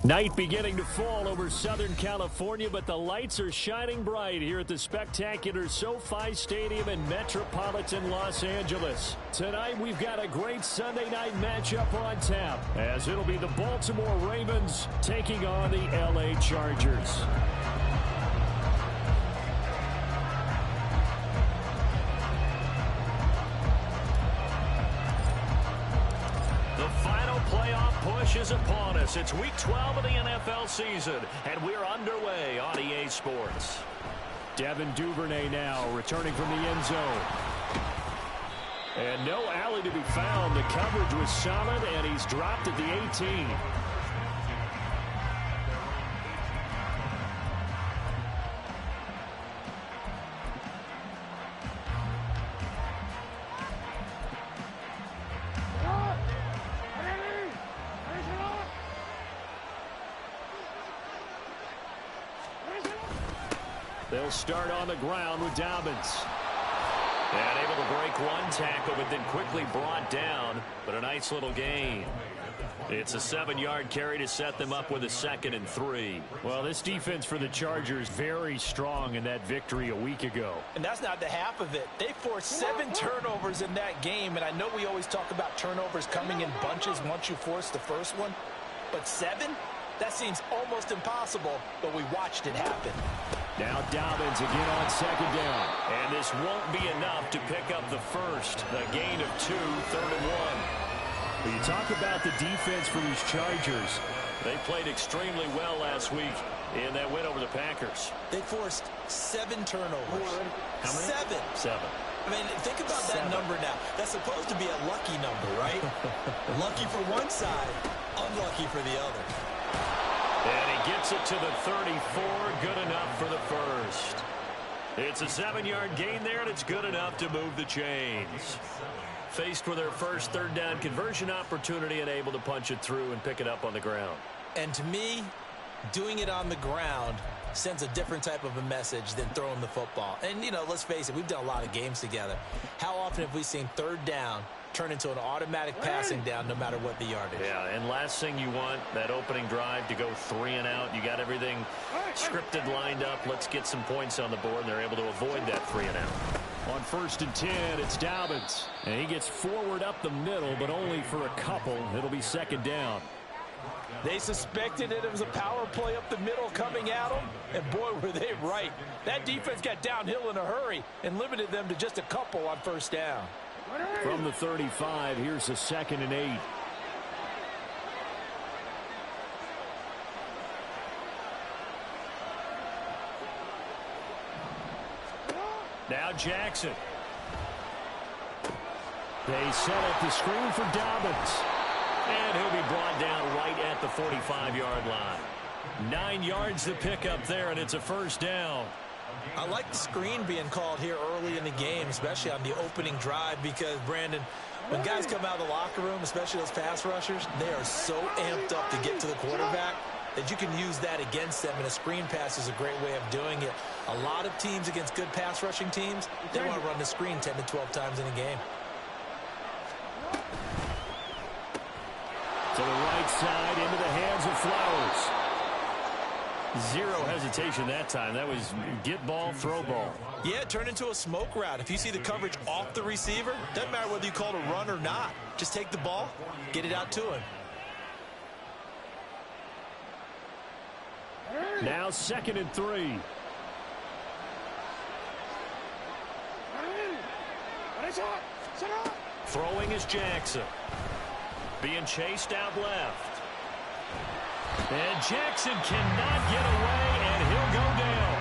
Night beginning to fall over Southern California, but the lights are shining bright here at the spectacular SoFi Stadium in metropolitan Los Angeles. Tonight, we've got a great Sunday night matchup on tap, as it'll be the Baltimore Ravens taking on the LA Chargers. Push is upon us. It's week 12 of the NFL season, and we're underway on EA Sports. Devin Duvernay now returning from the end zone. And no alley to be found. The coverage was solid, and he's dropped at the 18. They'll start on the ground with Dobbins. And able to break one tackle, but then quickly brought down. But a nice little gain. It's a 7-yard carry to set them up with a 2nd and 3. Well, this defense for the Chargers very strong in that victory a week ago. And that's not the half of it. They forced 7 turnovers in that game. And I know we always talk about turnovers coming in bunches once you force the first one. But 7? That seems almost impossible, but we watched it happen. Now Dobbins again on 2nd down. And this won't be enough to pick up the first. The gain of 2, 3rd and 1. But you talk about the defense for these Chargers. They played extremely well last week in that win over the Packers. They forced 7 turnovers. How many? 7. I mean, think about that number now. That's supposed to be a lucky number, right? Lucky for one side, unlucky for the other. And he gets it to the 34, good enough for the first. It's a 7-yard gain there, and it's good enough to move the chains. Faced with their first 3rd down conversion opportunity and able to punch it through and pick it up on the ground. And to me, doing it on the ground sends a different type of a message than throwing the football. And, you know, let's face it, we've done a lot of games together. How often have we seen 3rd down turn into an automatic passing down no matter what the yardage? Yeah, and last thing you want, that opening drive to go 3 and out. You got everything scripted, lined up. Let's get some points on the board, and they're able to avoid that 3 and out. On 1st and 10, it's Dobbins. And he gets forward up the middle, but only for a couple. It'll be 2nd down. They suspected it was a power play up the middle coming at them, and boy, were they right. That defense got downhill in a hurry and limited them to just a couple on 1st down. From the 35, here's a 2nd and 8. Now Jackson. They set up the screen for Dobbins. And he'll be brought down right at the 45-yard line. 9 yards to pick up there, and it's a 1st down. I like the screen being called here early in the game, especially on the opening drive, because, Brandon, when guys come out of the locker room, especially those pass rushers, they are so amped up to get to the quarterback that you can use that against them, and a screen pass is a great way of doing it. A lot of teams against good pass rushing teams, they want to run the screen 10 to 12 times in a game. To the right side, into the hands of Flowers. 0 hesitation that time. That was get ball, throw ball. Yeah, turn into a smoke route. If you see the coverage off the receiver, doesn't matter whether you call it a run or not. Just take the ball, get it out to him. Now 2nd and 3. Throwing is Jackson. Being chased out left. And Jackson cannot get away, and he'll go down.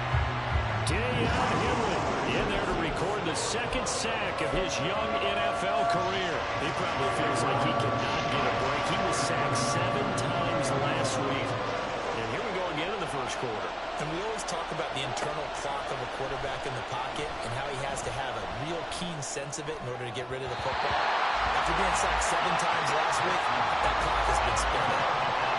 Deion Henry in there to record the 2nd sack of his young NFL career. He probably feels like he cannot get a break. He was sacked 7 times last week. And here we go again in the 1st quarter. And we always talk about the internal clock of a quarterback in the pocket and how he has to have a real keen sense of it in order to get rid of the football. After being sacked 7 times last week, that clock has been spinning.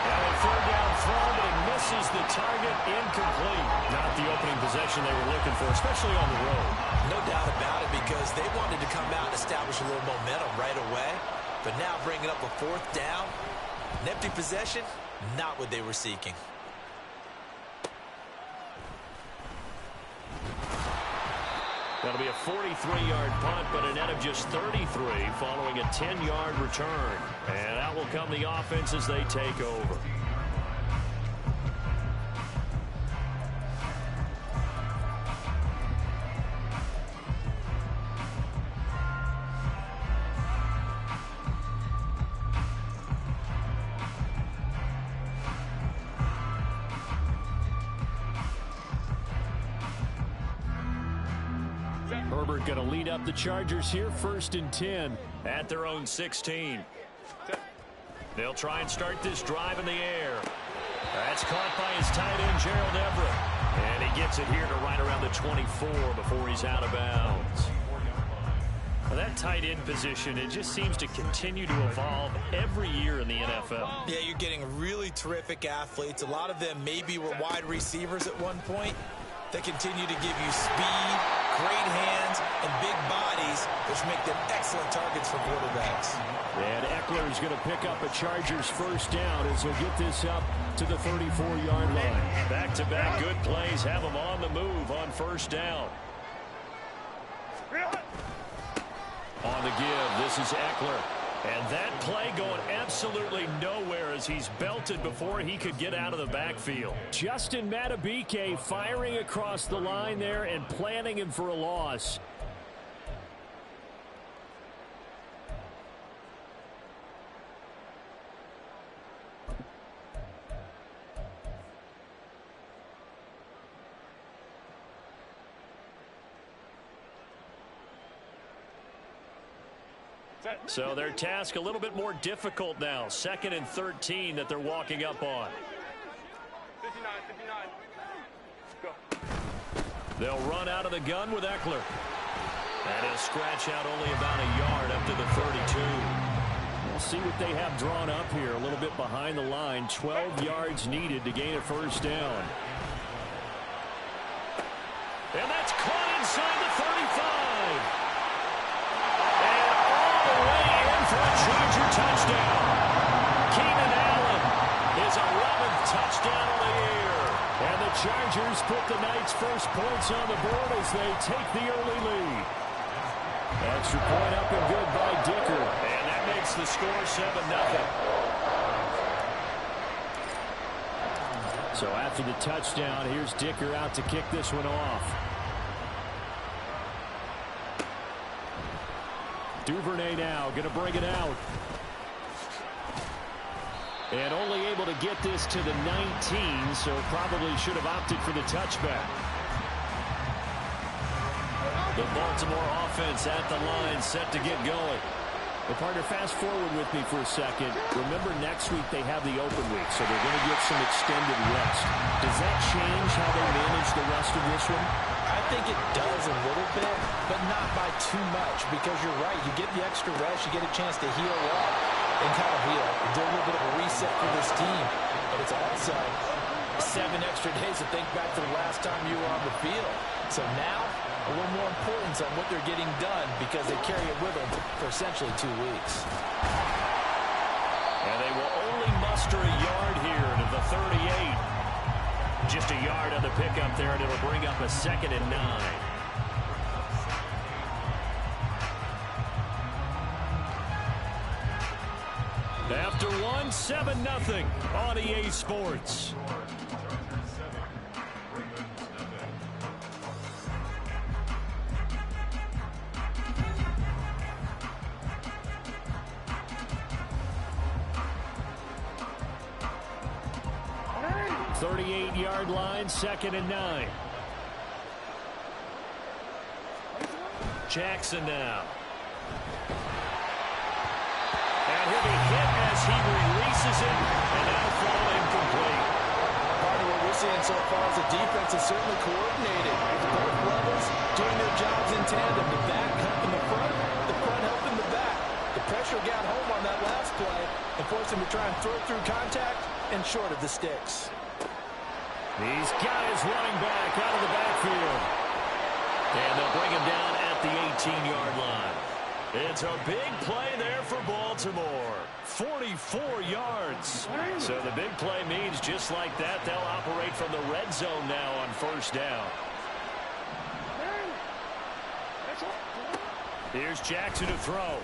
And a 3rd down throw, but it misses the target, incomplete. Not the opening possession they were looking for, especially on the road. No doubt about it, because they wanted to come out and establish a little momentum right away. But now bringing up a 4th down, an empty possession, not what they were seeking. That'll be a 43-yard punt, but a net of just 33 following a 10-yard return. And out will come the offense as they take over. Herbert going to lead up the Chargers here, 1st and 10 at their own 16. They'll try and start this drive in the air. That's caught by his tight end, Gerald Everett. And he gets it here to right around the 24 before he's out of bounds. Well, that tight end position, it just seems to continue to evolve every year in the NFL. Yeah, you're getting really terrific athletes. A lot of them maybe were wide receivers at one point. They continue to give you speed, great hands, and big bodies, which make them excellent targets for quarterbacks. And Eckler is going to pick up a Chargers first down as he'll get this up to the 34-yard line. Back-to-back good plays have him on the move on first down. On the give, this is Eckler. And that play going absolutely nowhere as he's belted before he could get out of the backfield. Justin Madubuike firing across the line there and planning him for a loss. So their task a little bit more difficult now. 2nd and 13 that they're walking up on. 59. Go. They'll run out of the gun with Eckler. And he'll scratch out only about a yard up to the 32. We'll see what they have drawn up here. A little bit behind the line. 12 yards needed to gain a first down. And that's caught inside the 35. For a Charger touchdown. Keenan Allen, his 11th touchdown of the year. And the Chargers put the night's first points on the board as they take the early lead. Extra point up and good by Dicker. And that makes the score 7-0. So after the touchdown, here's Dicker out to kick this one off. Duvernay now going to bring it out. And only able to get this to the 19, so probably should have opted for the touchback. The Baltimore offense at the line set to get going. Well, partner, fast forward with me for a second. Remember, next week they have the open week, so they're going to get some extended rest. Does that change how they manage the rest of this one? I think it does a little bit, but not by too much, because you're right. You get the extra rest, you get a chance to heal up and kind of do a little bit of a reset for this team. But it's also 7 extra days to think back to the last time you were on the field. So now, a little more importance on what they're getting done because they carry it with them for essentially 2 weeks. And they will only muster a yard here to the 38. Just a yard on the pickup there, and it'll bring up a 2nd and 9. After one, 7-0 on EA Sports. Yard line, 2nd and 9. Jackson now. And he'll be hit as he releases it, and that'll fall incomplete. Part of what we're seeing so far is the defense is certainly coordinated. Both levels doing their jobs in tandem. The back helping the front helping the back. The pressure got home on that last play and forced him to try and throw through contact and short of the sticks. He's got his running back out of the backfield. And they'll bring him down at the 18-yard line. It's a big play there for Baltimore. 44 yards. So the big play means just like that, they'll operate from the red zone now on first down. Here's Jackson to throw.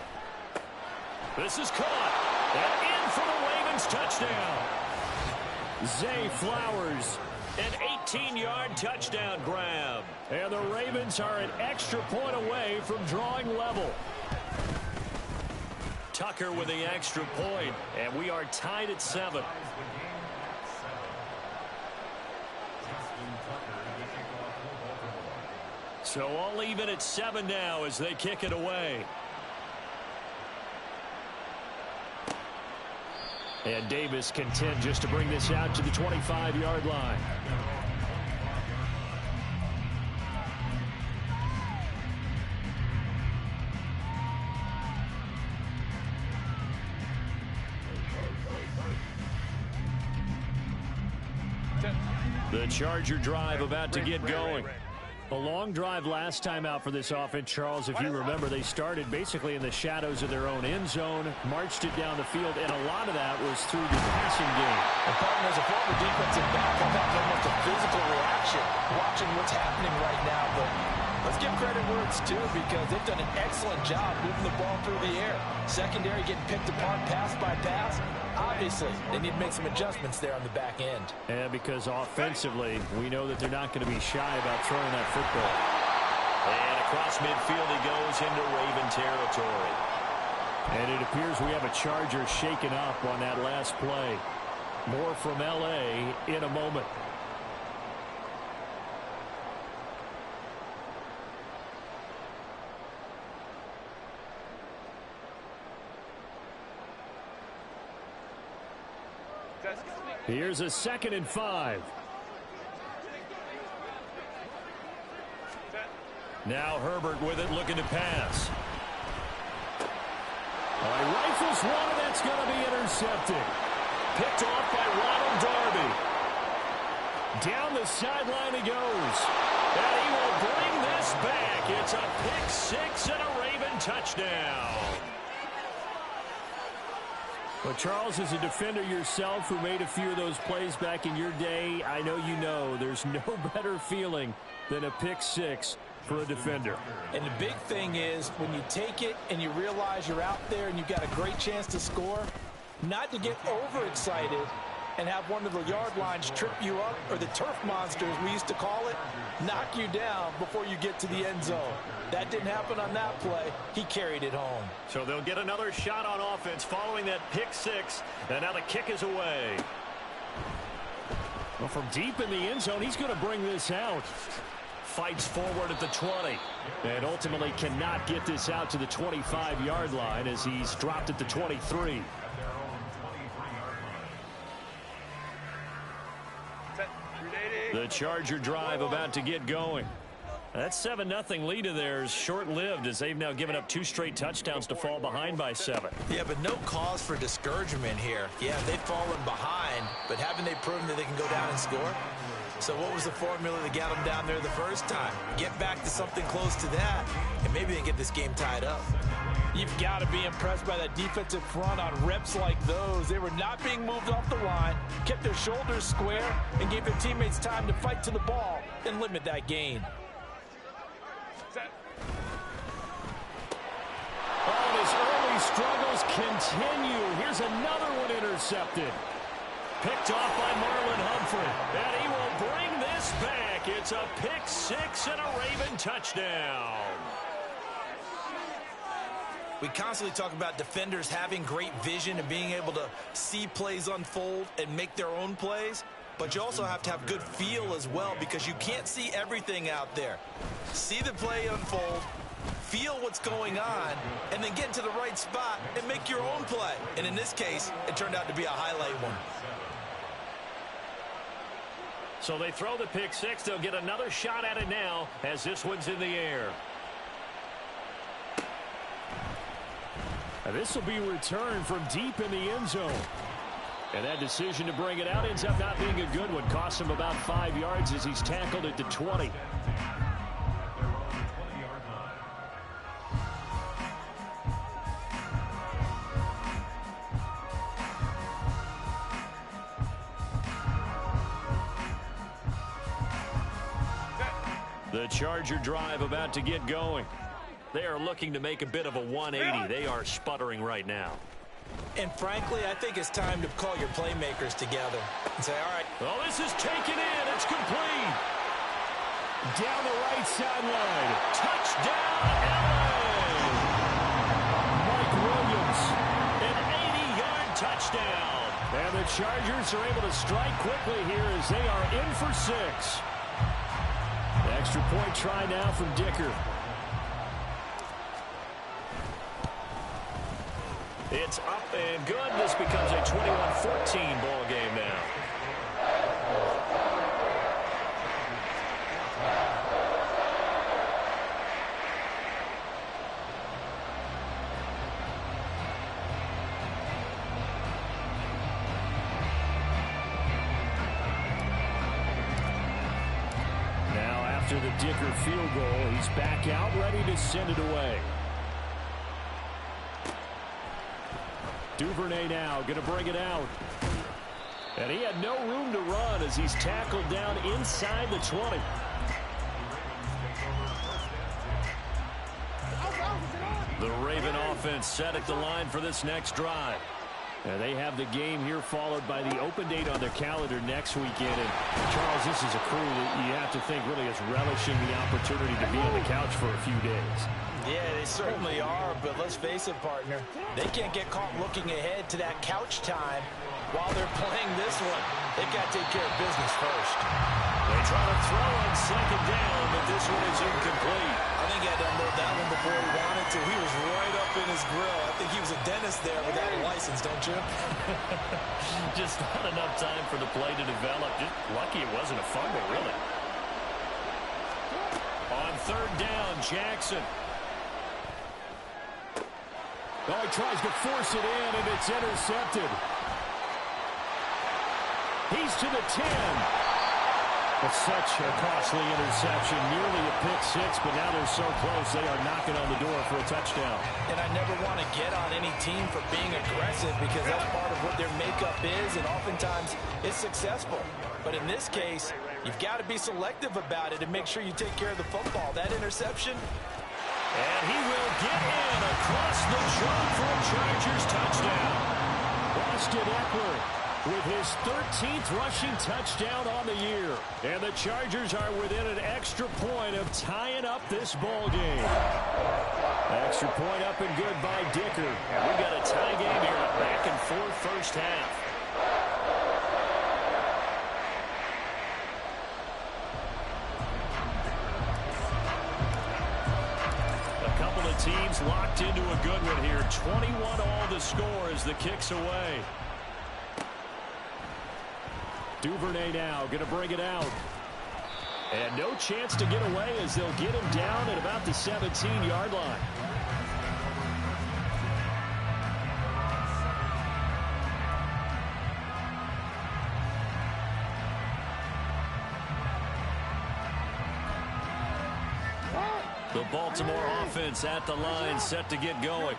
This is caught. And in for the Ravens touchdown. Zay Flowers, an 18-yard touchdown grab. And the Ravens are an extra point away from drawing level. Tucker with the extra point, and we are tied at 7. So all even at 7 now as they kick it away. And Davis content just to bring this out to the 25-yard line. The Charger drive about to get going. A long drive last time out for this offense, Charles. If you remember, they started basically in the shadows of their own end zone, marched it down the field, and a lot of that was through the passing game. And partner, as a former defensive back, I've had almost a physical reaction watching what's happening right now. But let's give credit where it's due, because they've done an excellent job moving the ball through the air. Secondary getting picked apart pass by pass. Obviously, they need to make some adjustments there on the back end. Yeah, because offensively, we know that they're not going to be shy about throwing that football. And across midfield he goes into Raven territory. And it appears we have a Charger shaken up on that last play. More from L.A. in a moment. Here's a 2nd and 5. Now Herbert with it, looking to pass. Rifles one, and that's going to be intercepted. Picked off by Ronald Darby. Down the sideline he goes. And he will bring this back. It's a pick 6 and a Raven touchdown. Well, Charles, as a defender yourself who made a few of those plays back in your day, I know you know there's no better feeling than a pick 6 for a defender. And the big thing is when you take it and you realize you're out there and you've got a great chance to score, not to get overexcited and have one of the yard lines trip you up, or the turf monsters we used to call it, knock you down before you get to the end zone. That didn't happen on that play. He carried it home. So they'll get another shot on offense following that pick 6, and now the kick is away. Well, from deep in the end zone, he's going to bring this out. Fights forward at the 20, and ultimately cannot get this out to the 25-yard line as he's dropped at the 23. The Charger drive about to get going. That 7-0 lead of theirs short-lived as they've now given up 2 straight touchdowns to fall behind by 7. Yeah, but no cause for discouragement here. Yeah, they've fallen behind, but haven't they proven that they can go down and score? So what was the formula to get them down there the first time? Get back to something close to that, and maybe they get this game tied up. You've got to be impressed by that defensive front on reps like those. They were not being moved off the line, kept their shoulders square, and gave their teammates time to fight to the ball and limit that gain. Oh, his early struggles continue. Here's another one intercepted. Picked off by Marlon Humphrey. And he will bring this back. It's a pick 6 and a Raven touchdown. We constantly talk about defenders having great vision and being able to see plays unfold and make their own plays. But you also have to have good feel as well, because you can't see everything out there. See the play unfold, feel what's going on, and then get into the right spot and make your own play. And in this case, it turned out to be a highlight one. So they throw the pick 6. They'll get another shot at it now as this one's in the air. This will be returned from deep in the end zone. And that decision to bring it out ends up not being a good one. Costs him about 5 yards as he's tackled at the 20. The Charger drive about to get going. They are looking to make a bit of a 180. They are sputtering right now. And frankly, I think it's time to call your playmakers together and say, all right. Oh, this is taken in. It's complete. Down the right sideline. Touchdown, LA. Mike Williams, an 80-yard touchdown. And the Chargers are able to strike quickly here as they are in for 6. Extra point try now from Dicker. It's up and good. This becomes a 21-14 ball game now. Now after the Dicker field goal, he's back out ready to send it away. Duvernay now going to bring it out. And he had no room to run as he's tackled down inside the 20. The Raven offense set at the line for this next drive. And they have the game here followed by the open date on their calendar next weekend. And Charles, this is a crew that you have to think really is relishing the opportunity to be on the couch for a few days. Yeah, they certainly are, but let's face it, partner. They can't get caught looking ahead to that couch time while they're playing this one. They've got to take care of business first. They try to throw on second down, but this one is incomplete. I think he had to unload that one before he wanted to. He was right up in his grill. I think he was a dentist there without a license, don't you? Just not enough time for the play to develop. Just lucky it wasn't a fumble, really. On third down, Jackson. Oh, he tries to force it in, and it's intercepted. He's to the 10. It's such a costly interception. Nearly a pick six, but now they're so close they are knocking on the door for a touchdown. And I never want to get on any team for being aggressive because that's part of what their makeup is, and oftentimes it's successful. But in this case, you've got to be selective about it and make sure you take care of the football. That interception... And he will get in across the jump for a Chargers touchdown. Austin Eckler with his 13th rushing touchdown on the year. And the Chargers are within an extra point of tying up this ball game. Extra point up and good by Dicker. And we've got a tie game here, a back and forth first half. Teams locked into a good one here. 21 all the score as the kick's away. Duvernay now going to bring it out. And no chance to get away as they'll get him down at about the 17-yard line. The Baltimore offense at the line, set to get going.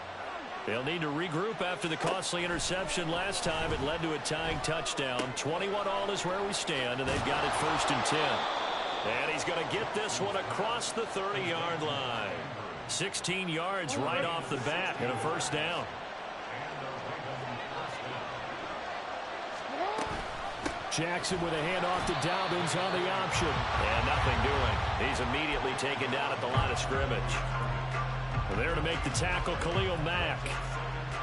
They'll need to regroup after the costly interception last time. It led to a tying touchdown. 21 all is where we stand, and they've got it 1st and 10. And he's going to get this one across the 30-yard line. 16 yards right off the bat and a first down. Jackson with a handoff to Dobbins on the option. And nothing doing. He's immediately taken down at the line of scrimmage. There to make the tackle, Khalil Mack.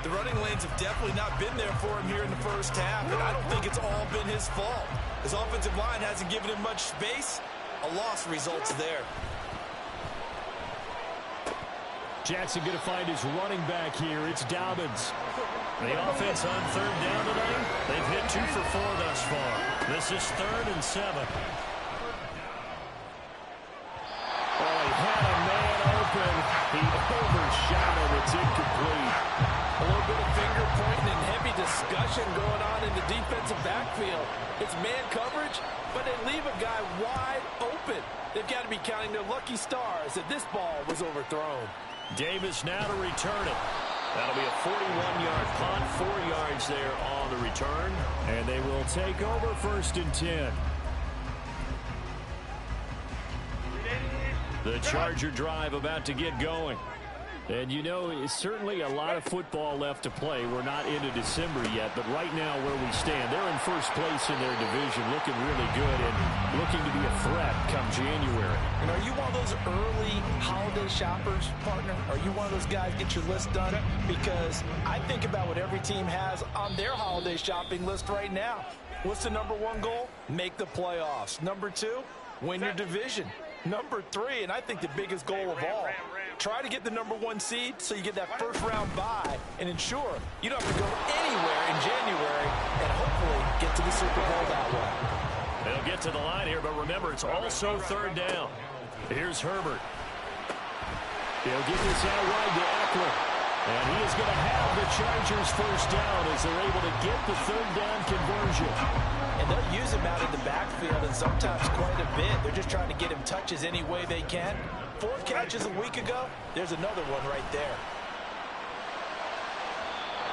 The running lanes have definitely not been there for him here in the first half, and I don't think it's all been his fault. His offensive line hasn't given him much space. A loss results there. Jackson going to find his running back here. It's Dobbins. The offense on third down tonight, they've hit 2 for 4 thus far. This is 3rd and 7. Oh, he had a man open. He overshot it. It's incomplete. A little bit of finger pointing and heavy discussion going on in the defensive backfield. It's man coverage, but they leave a guy wide open. They've got to be counting their lucky stars that this ball was overthrown. Davis now to return it. That'll be a 41-yard punt, 4 yards there on the return. And they will take over 1st and 10. The Charger drive about to get going. And, you know, it's certainly a lot of football left to play. We're not into December yet, but right now where we stand, they're in first place in their division, looking really good and looking to be a threat come January. And are you one of those early holiday shoppers, partner? Are you one of those guys get your list done? Because I think about what every team has on their holiday shopping list right now. What's the number one goal? Make the playoffs. Number two, win your division. Number three, and I think the biggest goal of all, try to get the number one seed so you get that first round bye and ensure you don't have to go anywhere in January and hopefully get to the Super Bowl that way. They'll get to the line here, but remember, it's also third down. Here's Herbert. He'll get this out wide to Eckler. And he is going to have the Chargers first down as they're able to get the third down conversion. And they'll use him out in the backfield and sometimes quite a bit. They're just trying to get him touches any way they can. 4 catches a week ago. There's another one right there.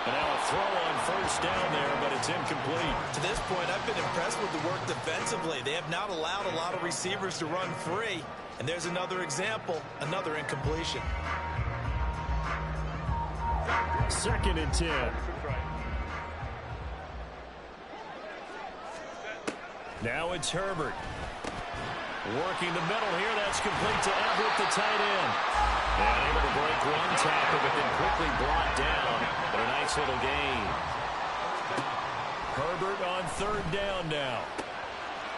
And now a throw on first down there, but it's incomplete. To this point, I've been impressed with the work defensively. They have not allowed a lot of receivers to run free. And there's another example, another incompletion. 2nd and 10. Now it's Herbert. Working the middle here. That's complete to Everett, the tight end. And able to break one tackle, but then quickly brought down. But a nice little gain. Herbert on third down now.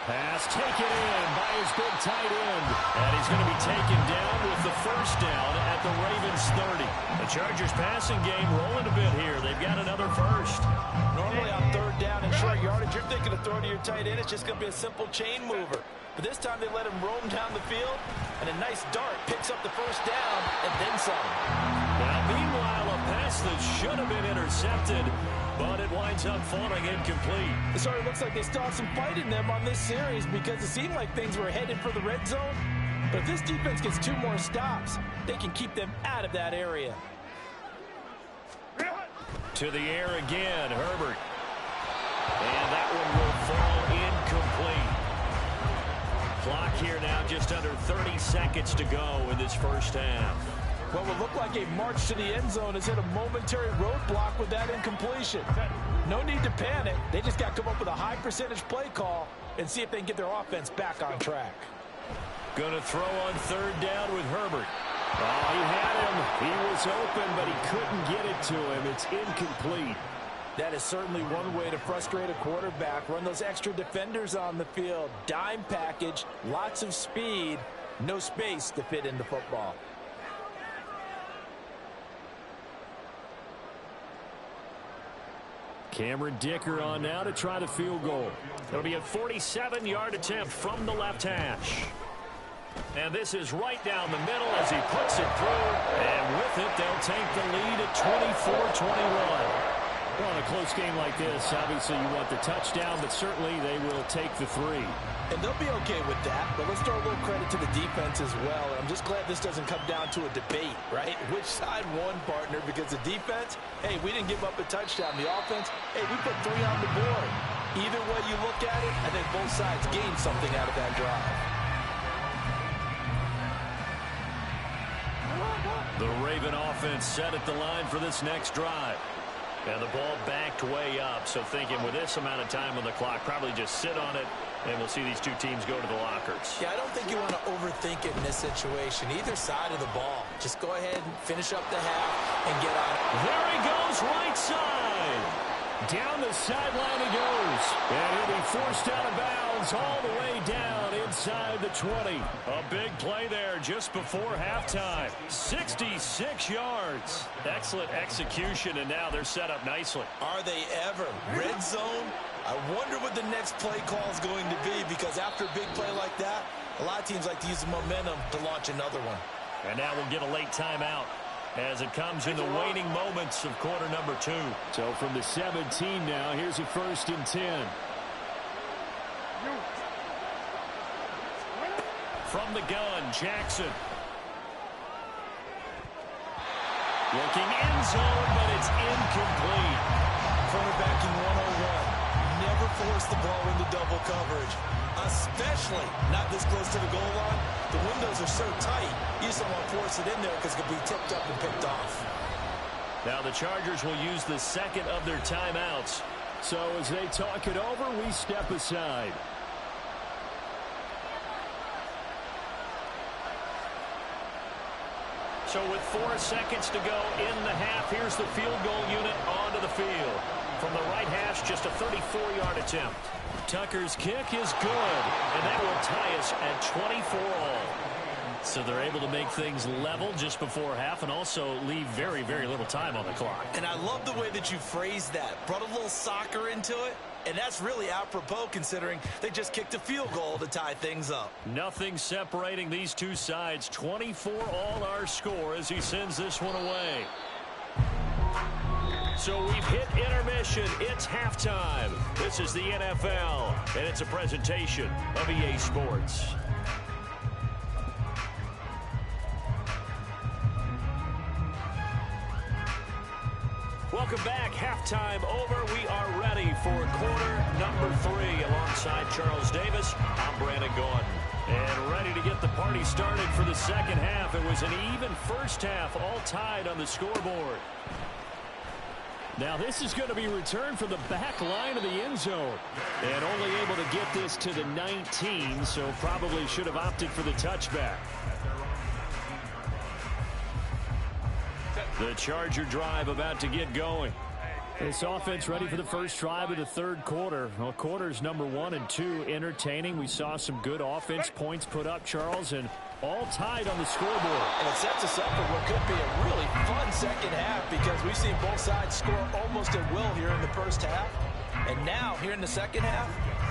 Pass taken in by his big tight end. And he's going to be taken down with the first down at the Ravens 30. The Chargers passing game rolling a bit here. They've got another first. Normally on third down and short yardage, you're thinking of throwing to your tight end. It's just going to be a simple chain mover. But this time they let him roam down the field, and a nice dart picks up the first down and then some. Now, meanwhile, a pass that should have been intercepted, but it winds up falling incomplete. It sort of looks like they still have some fight in them on this series because it seemed like things were headed for the red zone. But if this defense gets 2 more stops, they can keep them out of that area. To the air again, Herbert. And that one will fall incomplete. Clock here now just under 30 seconds to go in this first half. What would look like a march to the end zone has hit a momentary roadblock with that incompletion. No need to panic. They just got to come up with a high percentage play call and see if they can get their offense back on track. Going to throw on third down with Herbert. Oh, he had him. He was open, but he couldn't get it to him. It's incomplete. That is certainly one way to frustrate a quarterback. Run those extra defenders on the field. Dime package, lots of speed, no space to fit into football. Cameron Dicker on now to try the field goal. It'll be a 47-yard attempt from the left hash. And this is right down the middle as he puts it through. And with it, they'll take the lead at 24-21. Well, in a close game like this, obviously you want the touchdown, but certainly they will take the 3. And they'll be okay with that, but let's throw a little credit to the defense as well. And I'm just glad this doesn't come down to a debate, right? Which side won, partner? Because the defense, hey, we didn't give up a touchdown. The offense, hey, we put 3 on the board. Either way you look at it, I think both sides gained something out of that drive. The Raven offense set at the line for this next drive. And the ball backed way up, so thinking with this amount of time on the clock, probably just sit on it, and we'll see these 2 teams go to the lockers. Yeah, I don't think you want to overthink it in this situation. Either side of the ball. Just go ahead and finish up the half and get on it. There he goes, right side. Down the sideline he goes. And he'll be forced out of bounds all the way down inside the 20. A big play there just before halftime. 66 yards. Excellent execution, and now they're set up nicely. Are they ever? Red zone? I wonder what the next play call is going to be, because after a big play like that, a lot of teams like to use the momentum to launch another one. And now we'll get a late timeout as it comes in the waning moments of quarter number 2. So from the 17 now, here's a 1st and 10. From the gun, Jackson. Looking end zone, but it's incomplete. Quarterbacking 101. never force the ball into double coverage, especially not this close to the goal line. The windows are so tight, you just don't want to force it in there because it could be tipped up and picked off. Now the Chargers will use the second of their timeouts. So as they talk it over, we step aside. So with 4 seconds to go in the half, here's the field goal unit onto the field. From the right hash, just a 34-yard attempt. Tucker's kick is good, and that will tie us at 24 all. So they're able to make things level just before half and also leave very, very little time on the clock. And I love the way that you phrased that. Brought a little soccer into it, and that's really apropos considering they just kicked a field goal to tie things up. Nothing separating these two sides. 24 all our score as he sends this one away. So we've hit intermission. It's halftime. This is the NFL, and it's a presentation of EA Sports. Welcome back. Halftime over. We are ready for quarter number 3. Alongside Charles Davis, I'm Brandon Gordon. And ready to get the party started for the second half. It was an even first half, all tied on the scoreboard. Now this is going to be returned from the back line of the end zone. And only able to get this to the 19, so probably should have opted for the touchback. The Charger drive about to get going. This offense ready for the first drive of the third quarter. Well, quarters number 1 and 2 entertaining. We saw some good offense points put up, Charles, and all tied on the scoreboard. And it sets us up for what could be a really fun second half because we've seen both sides score almost at will here in the first half. And now, here in the second half,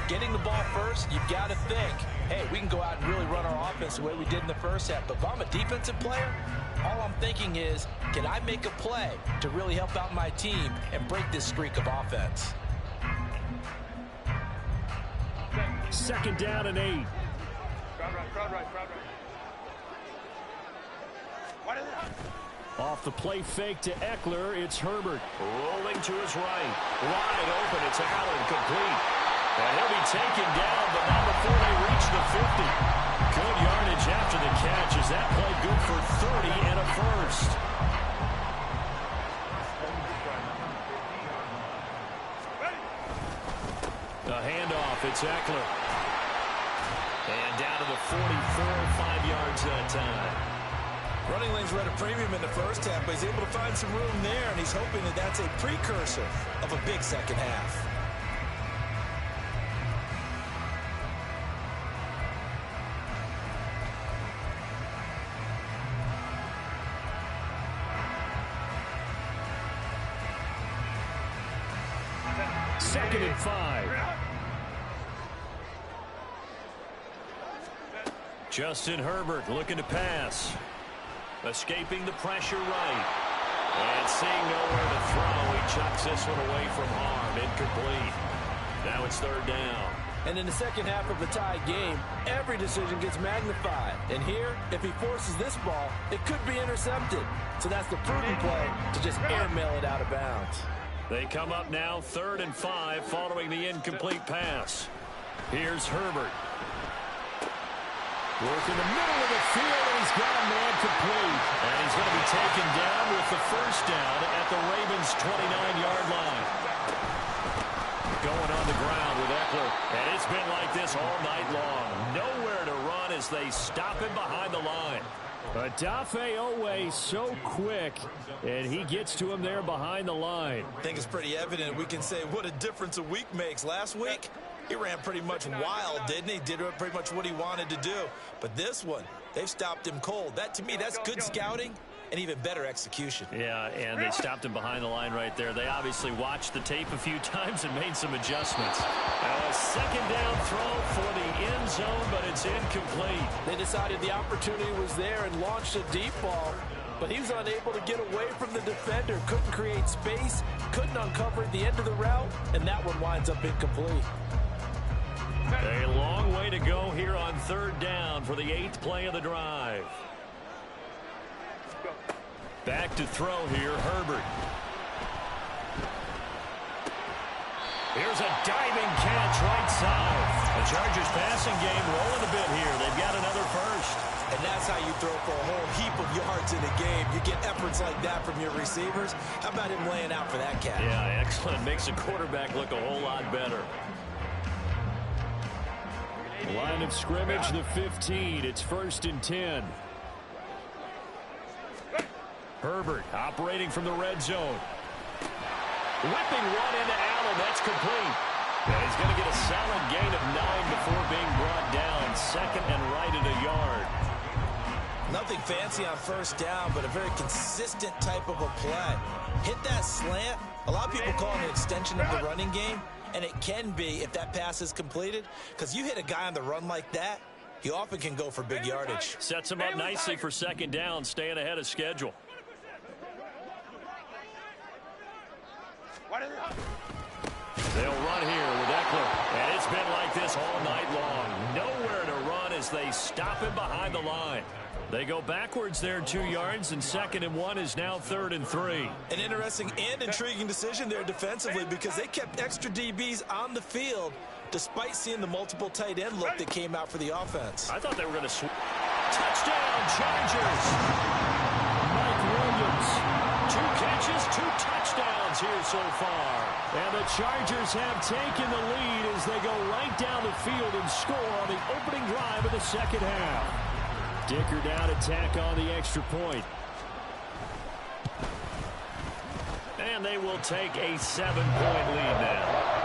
getting the ball first, you've got to think, hey, we can go out and really run our offense the way we did in the first half. But if I'm a defensive player, all I'm thinking is, can I make a play to really help out my team and break this streak of offense? Second down and 8. Crowd right. Off the play fake to Eckler, it's Herbert. Rolling to his right. Wide open. It's Allen, complete. And he'll be taken down, but not before they reach the 50. Good yardage after the catch. Is that play good for 30 and a first? The handoff. It's Eckler. And down to the 44, 5 yards that time. Running lanes were at a premium in the first half, but he's able to find some room there, and he's hoping that that's a precursor of a big second half. Second and 5. Justin Herbert looking to pass. Escaping the pressure right. And seeing nowhere to throw, he chucks this one away from harm. Incomplete. Now it's third down. And in the second half of a tie game, every decision gets magnified. And here, if he forces this ball, it could be intercepted. So that's the prudent play to just airmail it out of bounds. They come up now 3rd and 5 following the incomplete pass. Here's Herbert. Work in the middle of the field, and he's got a man complete. And he's going to be taken down with the first down at the Ravens' 29-yard line. Going on the ground with Eckler. And it's been like this all night long. Nowhere to run as they stop him behind the line. Odafe Oweh so quick, and he gets to him there behind the line. I think it's pretty evident. We can say what a difference a week makes. Last week, he ran pretty much wild, didn't he? Did pretty much what he wanted to do. But this one, they've stopped him cold. That, to me, that's good scouting and even better execution. Yeah, and they stopped him behind the line right there. They obviously watched the tape a few times and made some adjustments. Now a second down throw for the end zone, but it's incomplete. They decided the opportunity was there and launched a deep ball, but he was unable to get away from the defender, couldn't create space, couldn't uncover the end of the route, and that one winds up incomplete. A long way to go here on 3rd down for the 8th play of the drive. Back to throw here, Herbert. Here's Here's a diving catch right side. The Chargers passing game rolling a bit here. They've got another first. And that's how you throw for a whole heap of yards in a game. You get efforts like that from your receivers. How about him laying out for that catch? Yeah, excellent. Makes the quarterback look a whole lot better. Line of scrimmage, the 15. It's 1st and 10. Herbert operating from the red zone. Whipping one into Allen. That's complete. And he's going to get a solid gain of 9 before being brought down. 2nd and right at a yard. Nothing fancy on first down, but a very consistent type of a play. Hit that slant. A lot of people call it an extension of the running game, and it can be if that pass is completed, because you hit a guy on the run like that, he often can go for big yardage. Sets him up nicely for 2nd down, staying ahead of schedule. They'll run here with Eckler, and it's been like this all night long. Nowhere to run as they stop him behind the line. They go backwards there 2 yards, and 2nd and 1 is now 3rd and 3. An interesting and intriguing decision there defensively, because they kept extra DBs on the field despite seeing the multiple tight end look that came out for the offense. I thought they were going to touchdown Chargers. Mike Williams, 2 catches, 2 touchdowns here so far. And the Chargers have taken the lead as they go right down the field and score on the opening drive of the 2nd half. Dicker down to tack on the extra point. And they will take a 7-point lead now.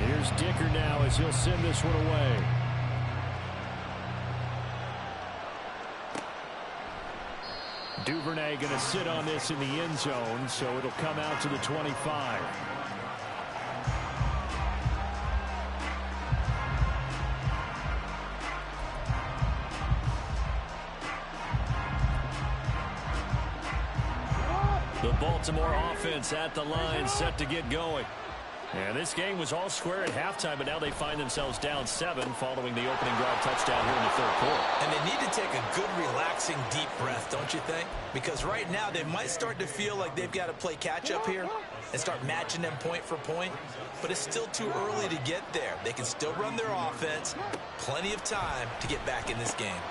Here's Dicker now as he'll send this one away. Duvernay going to sit on this in the end zone, so it'll come out to the 25. The Baltimore offense at the line, set to get going. And this game was all square at halftime, but now they find themselves down 7 following the opening drive touchdown here in the 3rd quarter. And they need to take a good, relaxing, deep breath, don't you think? Because right now they might start to feel like they've got to play catch-up here and start matching them point for point. But it's still too early to get there. They can still run their offense. Plenty of time to get back in this game.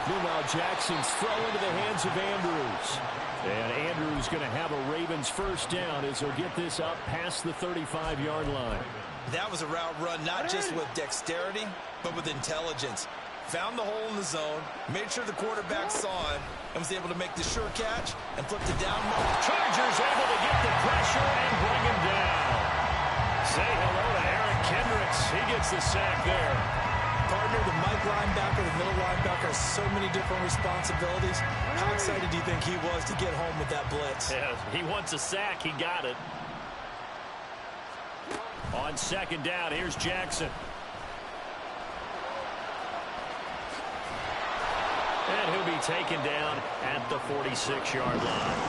Meanwhile, Jackson's throw into the hands of Andrews. And Andrews going to have a Ravens first down as he'll get this up past the 35-yard line. That was a route run not just with dexterity, but with intelligence. Found the hole in the zone, made sure the quarterback saw him, and was able to make the sure catch and flip the down mark. Chargers able to get the pressure and bring him down. Say hello to Eric Kendricks. He gets the sack there. Partner, the Mike linebacker, the middle linebacker, so many different responsibilities. How excited do you think he was to get home with that blitz? Yeah, he wants a sack. He got it. On 2nd down, here's Jackson. And he'll be taken down at the 46-yard line.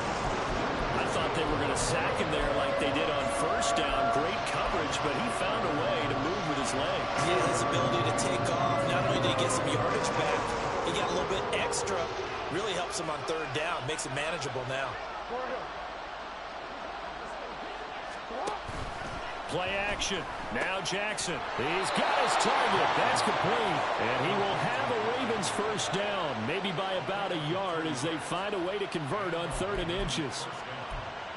I thought they were going to sack him there like they did on first down. Great coverage, but he found a way to move with his legs. Yeah, his ability to take off. Not only did he get some yardage back, he got a little bit extra. Really helps him on 3rd down. Makes it manageable now. Play action. Now Jackson. He's got his target. That's complete. And he will have a Ravens first down, maybe by about a yard as they find a way to convert on 3rd and inches.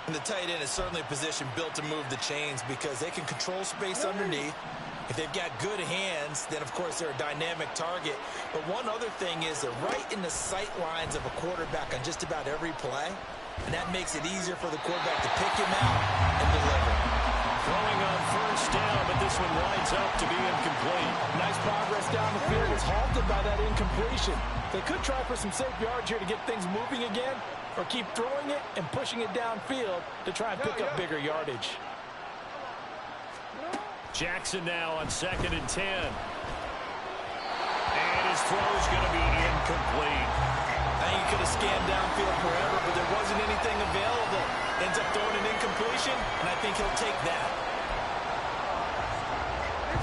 And the tight end is certainly a position built to move the chains because they can control space underneath. If they've got good hands, then, of course, they're a dynamic target. But one other thing is they're right in the sight lines of a quarterback on just about every play, and that makes it easier for the quarterback to pick him out and deliver. Throwing on first down, but this one winds up to be incomplete. Nice progress down the field was halted by that incompletion. They could try for some safe yards here to get things moving again, or keep throwing it and pushing it downfield to try and pick up bigger yardage. Jackson now on 2nd and 10. And his throw is going to be incomplete. he could have scanned downfield forever, but there wasn't anything available. Ends up throwing an incompletion, and I think he'll take that.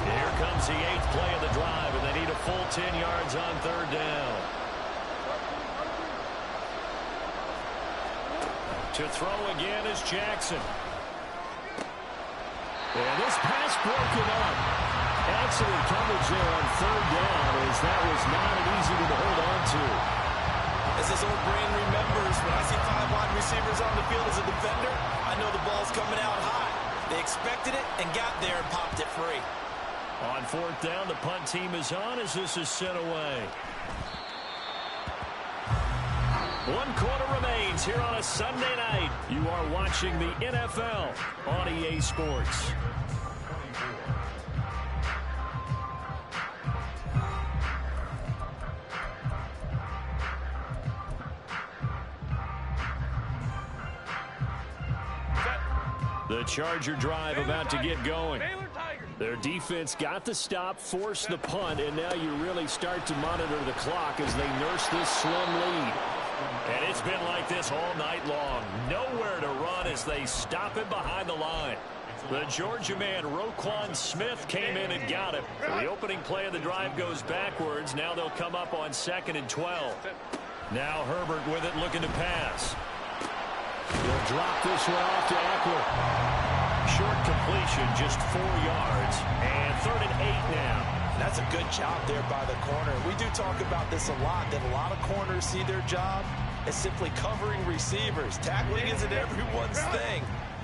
Here comes the 8th play of the drive, and they need a full 10 yards on 3rd down. To throw again is Jackson. And this pass broken up. Excellent coverage there on 3rd down, as that was not an easy one to hold on to. As his old brain remembers, when I see 5 wide receivers on the field as a defender, I know the ball's coming out high. They expected it and got there and popped it free. On 4th down, the punt team is on as this is sent away. 1 quarter remains here on a Sunday night. You are watching the NFL on EA Sports. The Charger drive about to get going. Their defense got the stop, forced the punt, and now you really start to monitor the clock as they nurse this slim lead. And it's been like this all night long. Nowhere to run as they stop him behind the line. The Georgia man, Roquan Smith, came in and got him. The opening play of the drive goes backwards. Now they'll come up on 2nd and 12. Now Herbert with it, looking to pass. He'll drop this one off to Eckler. Short completion, just 4 yards. And 3rd and 8 now. That's a good job there by the corner. We do talk about this a lot, that a lot of corners see their job as simply covering receivers. Tackling isn't everyone's thing.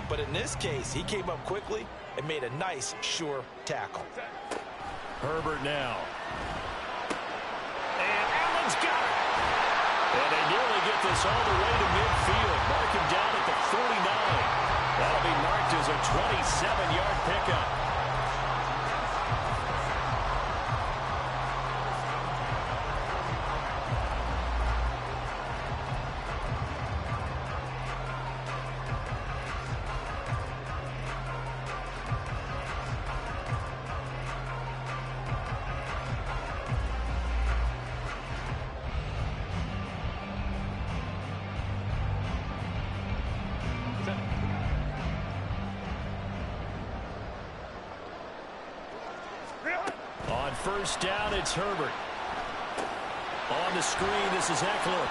But in this case, he came up quickly and made a nice, sure tackle. Herbert now. And Allen's got it. And they nearly get this all the way to midfield. Mark him down at the 49. That'll be marked as a 27-yard pickup. On 1st down, it's Herbert. On the screen, this is Eckler.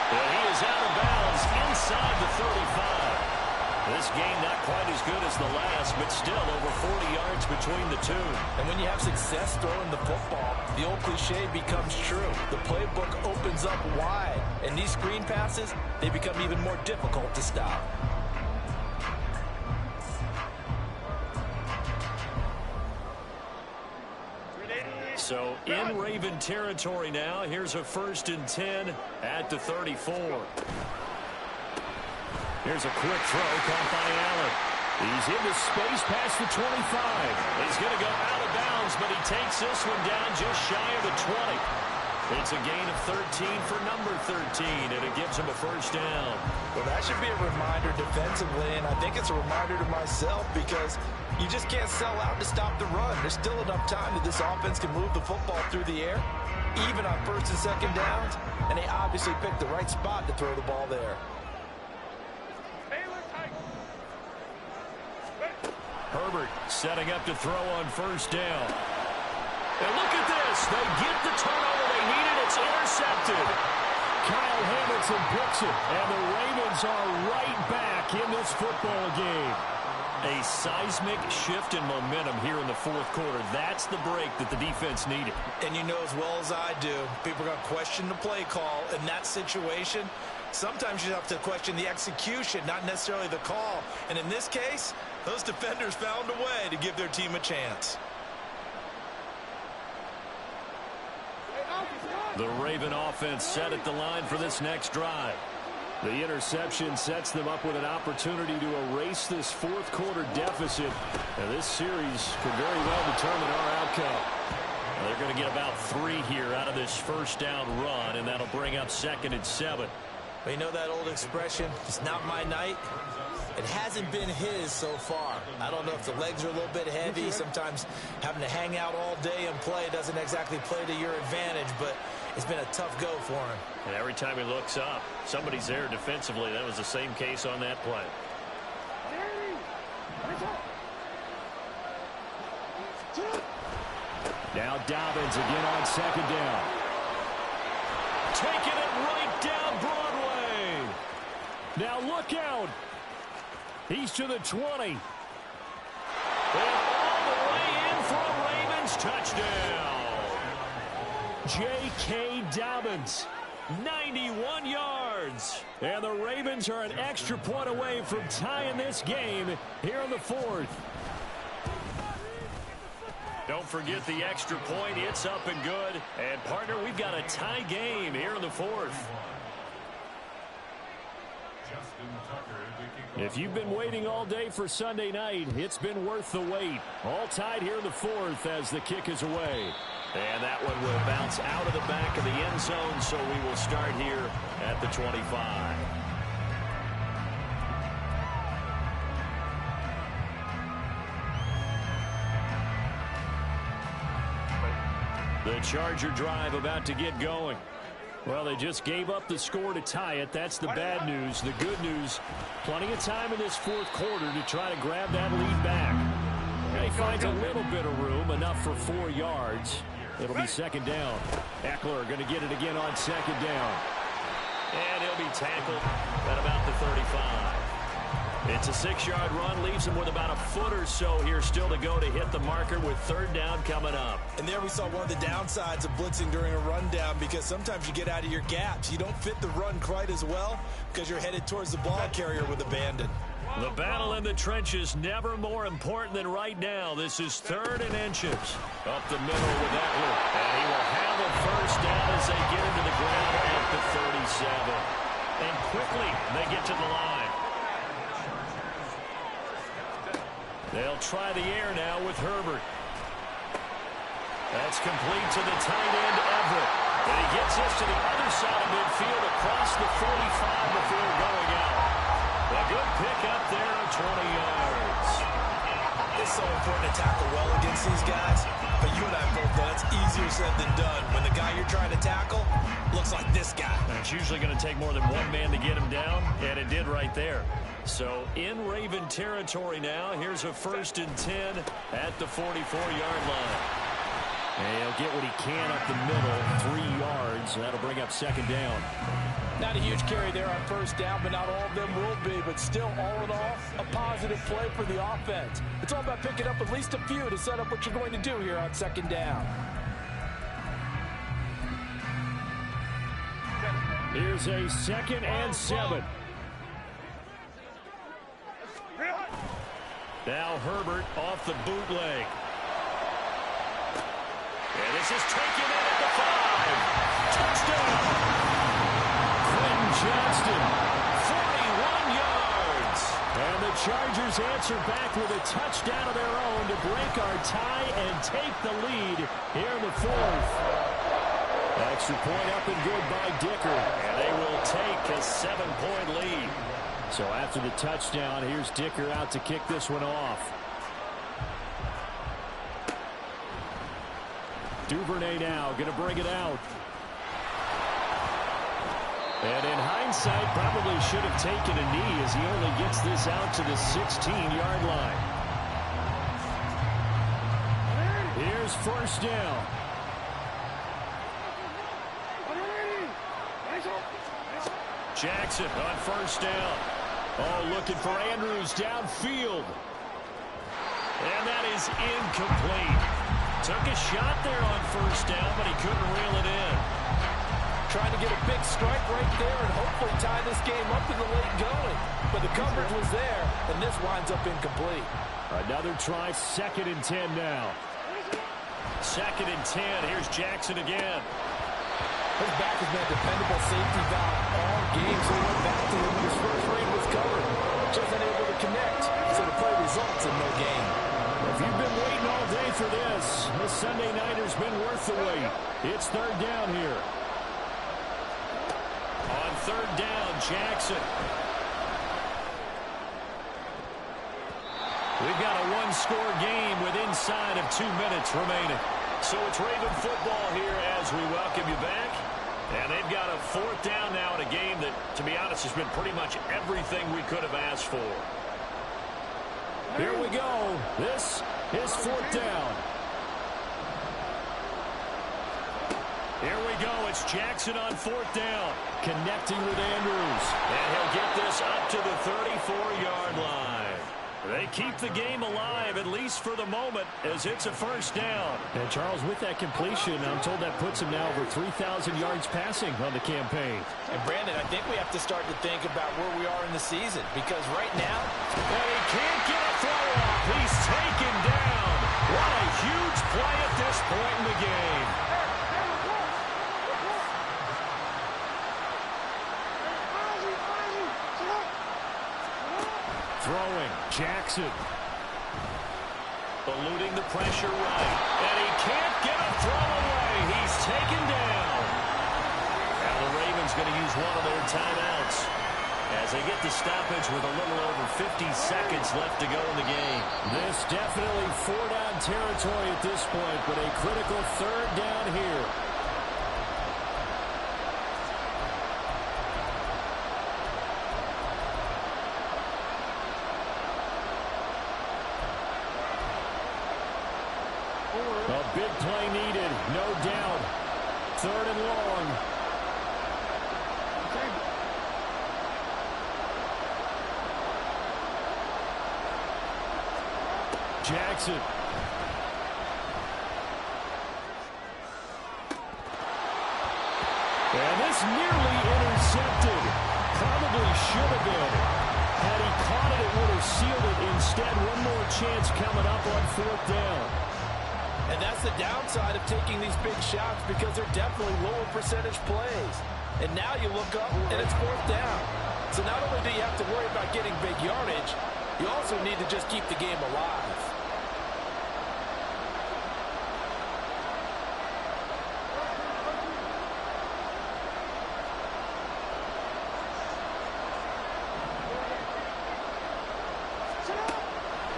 And he is out of bounds inside the 35. This game not quite as good as the last, but still over 40 yards between the two. And when you have success throwing the football, the old cliche becomes true. The playbook opens up wide, and these screen passes, they become even more difficult to stop. So in Raven territory now. Here's a 1st and 10 at the 34. Here's a quick throw caught by Allen. He's into space past the 25. He's going to go out of bounds, but he takes this one down just shy of the 20. It's a gain of 13 for number 13, and it gives him a 1st down. Well, that should be a reminder defensively, and I think it's a reminder to myself because you just can't sell out to stop the run. There's still enough time that this offense can move the football through the air, even on 1st and 2nd downs, and they obviously picked the right spot to throw the ball there. Herbert setting up to throw on 1st down. And look at this. They get the turnover they needed. It's intercepted. Kyle Hamilton picks it, and the Ravens are right back in this football game. A seismic shift in momentum here in the 4th quarter. That's the break that the defense needed. And you know as well as I do, people are going to question the play call in that situation. Sometimes you have to question the execution, not necessarily the call. And in this case, those defenders found a way to give their team a chance. The Raven offense set at the line for this next drive. The interception sets them up with an opportunity to erase this 4th quarter deficit. And this series could very well determine our outcome. They're going to get about 3 here out of this 1st down run, and that'll bring up 2nd and 7. Well, you know that old expression, it's not my night. It hasn't been his so far. I don't know if the legs are a little bit heavy. Sometimes having to hang out all day and play doesn't exactly play to your advantage. But it's been a tough go for him. And every time he looks up, somebody's there defensively. That was the same case on that play. Now Dobbins again on second down. Taking it right down Broadway. Now look out. He's to the 20. And all the way in for a Ravens touchdown. J.K. Dobbins, 91 yards. And the Ravens are an extra point away from tying this game here in the fourth. Don't forget the extra point. It's up and good. And, partner, we've got a tie game here in the fourth. If you've been waiting all day for Sunday night, it's been worth the wait. All tied here in the fourth as the kick is away. And that one will bounce out of the back of the end zone, so we will start here at the 25. The Charger drive about to get going. Well, they just gave up the score to tie it. That's the bad news. The good news, plenty of time in this fourth quarter to try to grab that lead back. And he finds a little bit of room, enough for 4 yards. It'll be second down. Eckler going to get it again on second down. And he'll be tackled at about the 35. It's a 6-yard run, leaves him with about a foot or so here still to go to hit the marker with third down coming up. And there we saw one of the downsides of blitzing during a rundown, because sometimes you get out of your gaps. You don't fit the run quite as well because you're headed towards the ball carrier with abandon. The battle in the trenches never more important than right now. This is 3rd and inches. Up the middle with Eckler. And he will have a first down as they get into the ground at the 37. And quickly they get to the line. They'll try the air now with Herbert. That's complete to the tight end, Everett. And he gets this to the other side of midfield across the 45 before going out. A good pick up there of 20 yards. It's so important to tackle well against these guys, but you and I both know it's easier said than done. When the guy you're trying to tackle looks like this guy. And it's usually going to take more than one man to get him down, and it did right there. So in Raven territory now. Here's a 1st and 10 at the 44-yard line. And he'll get what he can up the middle, 3 yards. That'll bring up second down. Not a huge carry there on first down, but not all of them will be. But still, all in all, a positive play for the offense. It's all about picking up at least a few to set up what you're going to do here on second down. Here's a 2nd and 7. Now Herbert off the bootleg. And this is taken in at the 5. Touchdown! Quentin Johnston, 41 yards. and the Chargers answer back with a touchdown of their own to break our tie and take the lead here in the fourth. Extra point up and good by Dicker. And they will take a 7-point lead. So after the touchdown, here's Dicker out to kick this one off. Duvernay now going to bring it out. And in hindsight, probably should have taken a knee as he only gets this out to the 16-yard line. Here's first down. Jackson on first down. Oh, looking for Andrews downfield. And that is incomplete. Took a shot there on first down, but he couldn't reel it in. Trying to get a big strike right there and hopefully tie this game up in the late going. But the coverage was there, and this winds up incomplete. Another try, 2nd and 10 now. 2nd and 10. Here's Jackson again. His back has been a dependable safety valve all game, so he went back to him when his first read was covered. Just unable to connect, so the play results in no gain. If you've been waiting all day for this Sunday nighter's been worth the wait. It's third down here. On third down, Jackson. We've got a one-score game with inside of 2 minutes remaining. So it's Raven football here as we welcome you back. And they've got a fourth down now in a game that, to be honest, has been pretty much everything we could have asked for. Here we go. This is fourth down. Here we go. It's Jackson on fourth down. Connecting with Andrews. And he'll get this up to the 34-yard line. They keep the game alive, at least for the moment, as it's a first down. And, Charles, with that completion, I'm told that puts him now over 3,000 yards passing on the campaign. And, Brandon, I think we have to start to think about where we are in the season, because right now, he can't get a throw off. He's taken down. What a huge play at this point in the game. Throwing, Jackson. Eluding the pressure right. And he can't get a throw away. He's taken down. Now the Ravens going to use one of their timeouts as they get the stoppage with a little over 50 seconds left to go in the game. This definitely four-down territory at this point, but a critical third down here. A big play needed, no doubt. Third and long. Jackson. And this nearly intercepted. Probably should have been. Had he caught it, it would have sealed it. Instead, one more chance coming up on fourth down. And that's the downside of taking these big shots, because they're definitely lower percentage plays. And now you look up, and it's fourth down. So not only do you have to worry about getting big yardage, you also need to just keep the game alive.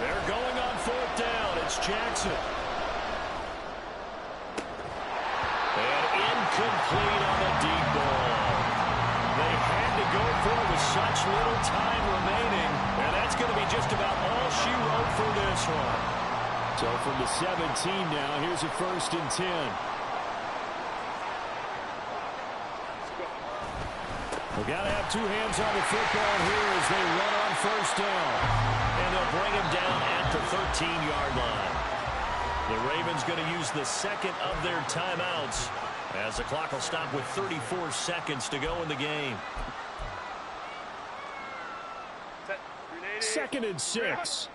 They're going on fourth down. It's Jackson. Incomplete on the deep ball. They had to go for it with such little time remaining, and that's going to be just about all she wrote for this one. So from the 17 now, here's a 1st and 10. We've got to have two hands on the football here as they run on first down. And they'll bring him down at the 13-yard line. The Ravens going to use the second of their timeouts, as the clock will stop with 34 seconds to go in the game. 2nd and 6.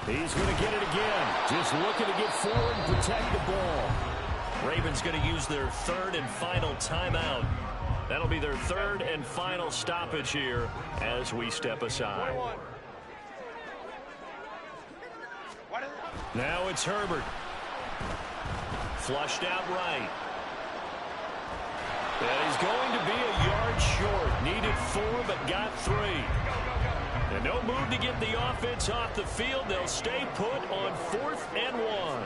He's going to get it again. Just looking to get forward and protect the ball. Ravens going to use their third and final timeout. That'll be their third and final stoppage here as we step aside. Now it's Herbert. Flushed out right. And he's going to be a yard short. Needed 4, but got 3. And no move to get the offense off the field. They'll stay put on 4th and 1.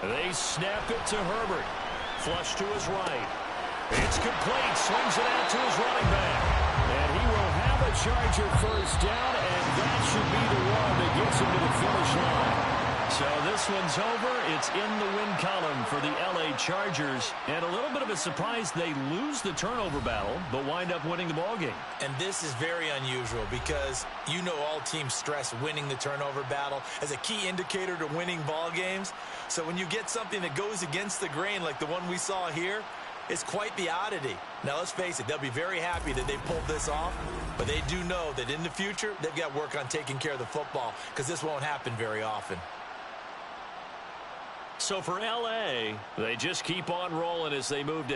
They snap it to Herbert. Flush to his right. It's complete. Swings it out to his running back. And he will have a Charger first down, and that should be the one that gets him to the finish line. So this one's over. It's in the win column for the LA Chargers. And a little bit of a surprise, they lose the turnover battle, but wind up winning the ballgame. And this is very unusual because you know all teams stress winning the turnover battle as a key indicator to winning ball games. So when you get something that goes against the grain like the one we saw here, it's quite the oddity. Now, let's face it, they'll be very happy that they pulled this off, but they do know that in the future, they've got work on taking care of the football because this won't happen very often. So for LA, they just keep on rolling as they move to